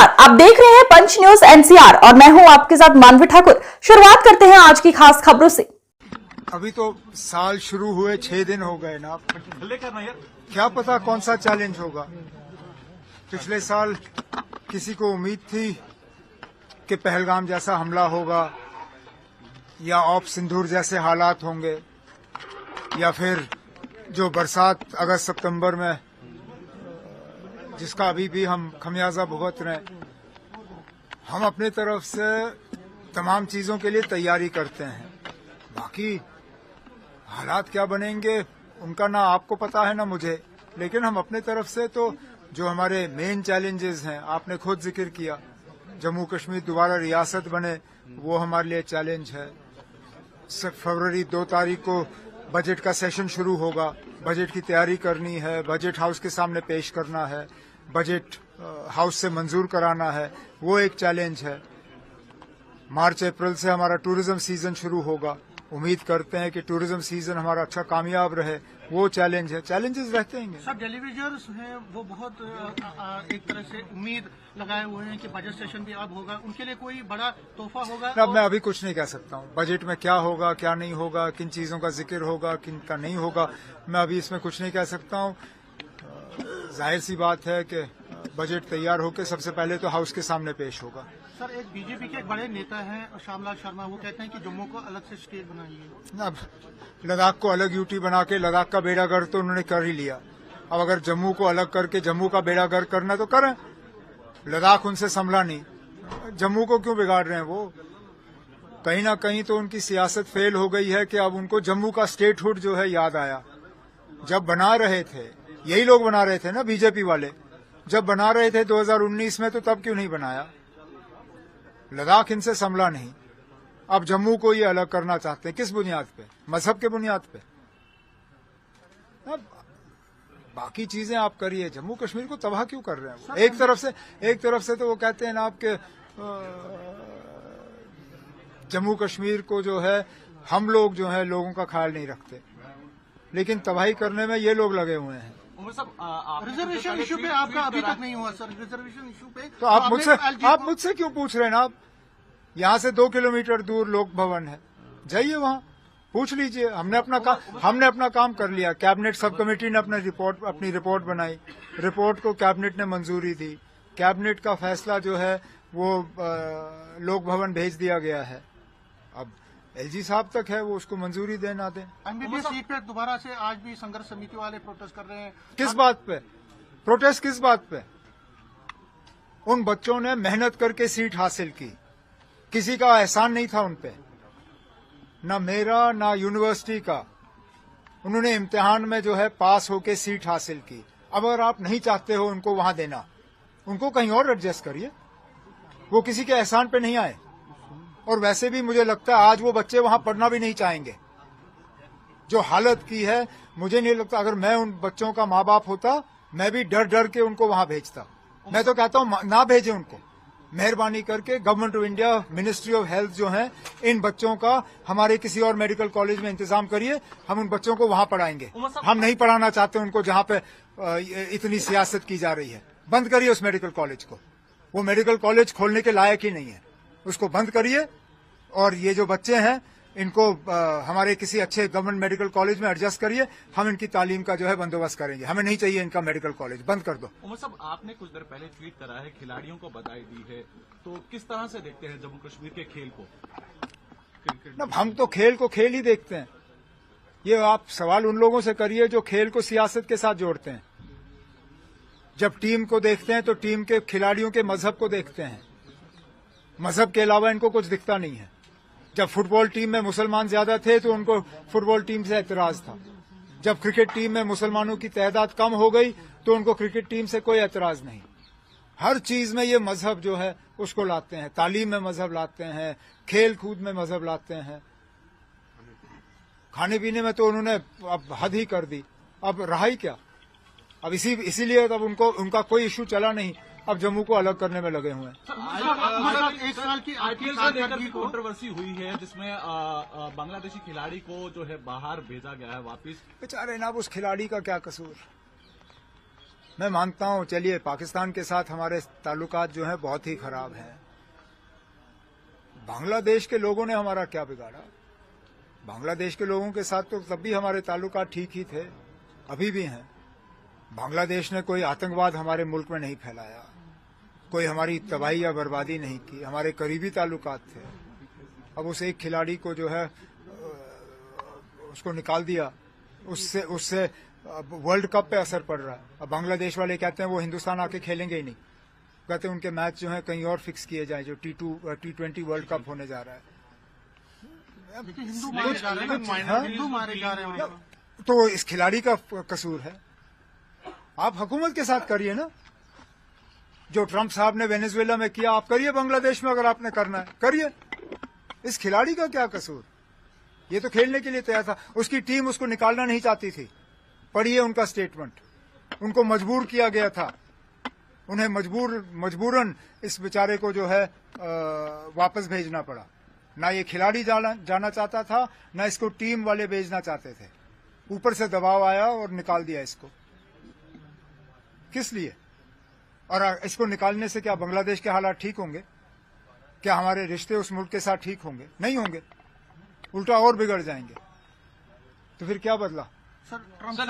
नमस्कार, आप देख रहे हैं पंच न्यूज एनसीआर और मैं हूं आपके साथ मानवी ठाकुर। शुरुआत करते हैं आज की खास खबरों से। अभी तो साल शुरू हुए 6 दिन हो गए ना, क्या पता कौन सा चैलेंज होगा। पिछले साल किसी को उम्मीद थी कि पहलगाम जैसा हमला होगा या ऑप सिंदूर जैसे हालात होंगे या फिर जो बरसात अगस्त सितंबर में जिसका अभी भी हम खमियाजा भुगत रहे हैं। हम अपने तरफ से तमाम चीजों के लिए तैयारी करते हैं, बाकी हालात क्या बनेंगे उनका ना आपको पता है ना मुझे, लेकिन हम अपने तरफ से तो जो हमारे मेन चैलेंजेस हैं आपने खुद जिक्र किया, जम्मू कश्मीर दोबारा रियासत बने वो हमारे लिए चैलेंज है। फरवरी 2 तारीख को बजट का सेशन शुरू होगा, बजट की तैयारी करनी है, बजट हाउस के सामने पेश करना है, बजट हाउस से मंजूर कराना है, वो एक चैलेंज है। मार्च अप्रैल से हमारा टूरिज्म सीजन शुरू होगा, उम्मीद करते हैं कि टूरिज्म सीजन हमारा अच्छा कामयाब रहे, वो चैलेंज है। चैलेंजेस रहते हैं सब टेलीविजन्स हैं वो बहुत एक तरह से उम्मीद लगाए हुए हैं कि बजट सेशन भी अब होगा, उनके लिए कोई बड़ा तोहफा होगा। अब मैं अभी कुछ नहीं कह सकता हूँ बजट में क्या होगा क्या नहीं होगा, किन चीजों का जिक्र होगा किन का नहीं होगा, मैं अभी इसमें कुछ नहीं कह सकता हूँ। जाहिर सी बात है कि बजट तैयार होकर सबसे पहले तो हाउस के सामने पेश होगा। सर, एक बीजेपी के एक बड़े नेता हैं श्यामलाल शर्मा, वो कहते हैं कि जम्मू को अलग से स्टेट बनाइए। अब लद्दाख को अलग यूटी बना के लद्दाख का बेड़ा गर्क तो उन्होंने कर ही लिया। अब अगर जम्मू को अलग करके जम्मू का बेड़ा गर्क करना तो करें, लद्दाख उनसे संभला नहीं, जम्मू को क्यों बिगाड़ रहे हैं वो। कहीं ना कहीं तो उनकी सियासत फेल हो गई है कि अब उनको जम्मू का स्टेटहुड जो है याद आया। जब बना रहे थे यही लोग बना रहे थे ना, बीजेपी वाले जब बना रहे थे 2019 में, तो तब क्यों नहीं बनाया। लद्दाख इनसे संभला नहीं, अब जम्मू को ये अलग करना चाहते हैं। किस बुनियाद पे? मजहब के बुनियाद पे। अब बाकी चीजें आप करिए, जम्मू कश्मीर को तबाह क्यों कर रहे हैं वो? एक तरफ से तो वो कहते हैं ना आपके जम्मू कश्मीर को जो है हम लोग जो है लोगों का ख्याल नहीं रखते, लेकिन तबाही करने में ये लोग लगे हुए हैं। रिजर्वेशन इशू पे आपका अभी तक नहीं हुआ सर, रिजर्वेशन इशू पे तो आप मुझसे क्यों पूछ रहे हैं ना। आप यहाँ से 2 किलोमीटर दूर लोक भवन है, जाइए वहाँ पूछ लीजिए। हमने अपना काम कर लिया। कैबिनेट सब कमेटी ने अपनी रिपोर्ट बनाई, रिपोर्ट को कैबिनेट ने मंजूरी दी, कैबिनेट का फैसला जो है वो लोक भवन भेज दिया गया है। अब एलजी साहब तक है, वो उसको मंजूरी दे ना दें। एमबीबीएस सीट पे दोबारा से आज भी संघर्ष समिति वाले प्रोटेस्ट कर रहे हैं। किस बात पे प्रोटेस्ट? किस बात पे? उन बच्चों ने मेहनत करके सीट हासिल की, किसी का एहसान नहीं था उन पे, ना मेरा ना यूनिवर्सिटी का। उन्होंने इम्तिहान में जो है पास होके सीट हासिल की। अब अगर आप नहीं चाहते हो उनको वहां देना, उनको कहीं और एडजस्ट करिए, वो किसी के एहसान पे नहीं आए। और वैसे भी मुझे लगता है आज वो बच्चे वहां पढ़ना भी नहीं चाहेंगे। जो हालत की है, मुझे नहीं लगता, अगर मैं उन बच्चों का माँ बाप होता मैं भी डर डर के उनको वहां भेजता। मैं तो कहता हूं ना भेजें उनको, मेहरबानी करके government of India, ministry of health जो है, इन बच्चों का हमारे किसी और मेडिकल कॉलेज में इंतजाम करिए, हम उन बच्चों को वहां पढ़ाएंगे। हम नहीं पढ़ाना चाहते उनको जहां पे इतनी सियासत की जा रही है। बंद करिए उस मेडिकल कॉलेज को, वो मेडिकल कॉलेज खोलने के लायक ही नहीं है, उसको बंद करिए। और ये जो बच्चे हैं इनको हमारे किसी अच्छे गवर्नमेंट मेडिकल कॉलेज में एडजस्ट करिए, हम इनकी तालीम का जो है बंदोबस्त करेंगे। हमें नहीं चाहिए इनका मेडिकल कॉलेज, बंद कर दो। उमर साहब, आपने कुछ देर पहले ट्वीट करा है, खिलाड़ियों को बधाई दी है, तो किस तरह से देखते हैं जम्मू कश्मीर के खेल को? हम तो खेल को खेल ही देखते हैं। ये आप सवाल उन लोगों से करिए जो खेल को सियासत के साथ जोड़ते हैं। जब टीम को देखते हैं तो टीम के खिलाड़ियों के मजहब को देखते हैं, मजहब के अलावा इनको कुछ दिखता नहीं है। जब फुटबॉल टीम में मुसलमान ज्यादा थे तो उनको फुटबॉल टीम से एतराज था। जब क्रिकेट टीम में मुसलमानों की तादाद कम हो गई तो उनको क्रिकेट टीम से कोई एतराज नहीं। हर चीज में ये मजहब जो है उसको लाते हैं, तालीम में मजहब लाते हैं, खेल कूद में मजहब लाते हैं, खाने पीने में तो उन्होंने अब हद ही कर दी। अब रहा ही क्या? अब इसीलिए तब उनका कोई इश्यू चला नहीं, अब जम्मू को अलग करने में लगे हुए हैं। एक साल की आईपीएल से लेकर भी कंट्रोवर्सी हुई है जिसमें बांग्लादेशी खिलाड़ी को जो है बाहर भेजा गया है वापिस। बेचारे ना, उस खिलाड़ी का क्या कसूर? मैं मानता हूं, चलिए पाकिस्तान के साथ हमारे ताल्लुकात जो हैं बहुत ही खराब हैं। बांग्लादेश के लोगों ने हमारा क्या बिगाड़ा? बांग्लादेश के लोगों के साथ तो तब भी हमारे ताल्लुकात ठीक ही थे, अभी भी हैं। बांग्लादेश ने कोई आतंकवाद हमारे मुल्क में नहीं फैलाया, कोई हमारी तबाही या बर्बादी नहीं की, हमारे करीबी ताल्लुकात थे। अब उस एक खिलाड़ी को जो है उसको निकाल दिया, उससे वर्ल्ड कप पे असर पड़ रहा है। अब बांग्लादेश वाले कहते हैं वो हिंदुस्तान आके खेलेंगे ही नहीं, कहते हैं उनके मैच जो है कहीं और फिक्स किए जाएं, जो T20 वर्ल्ड कप होने जा रहा है। देखिए, हिंदू मारे जा रहे हैं, हाँ? हिंदू मारे जा रहे हैं। तो इस खिलाड़ी का कसूर है? आप हुकूमत के साथ करिए ना, जो ट्रंप साहब ने वेनेजुएला में किया आप करिए बांग्लादेश में, अगर आपने करना है करिए। इस खिलाड़ी का क्या कसूर? ये तो खेलने के लिए तैयार था, उसकी टीम उसको निकालना नहीं चाहती थी। पढ़िए उनका स्टेटमेंट, उनको मजबूर किया गया था, उन्हें मजबूरन इस बेचारे को जो है वापस भेजना पड़ा। ना ये खिलाड़ी जाना चाहता था, ना इसको टीम वाले भेजना चाहते थे, ऊपर से दबाव आया और निकाल दिया इसको। किस लिए? और इसको निकालने से क्या बांग्लादेश के हालात ठीक होंगे? क्या हमारे रिश्ते उस मुल्क के साथ ठीक होंगे? नहीं होंगे, उल्टा और बिगड़ जाएंगे। तो फिर क्या बदला? Sir, Trump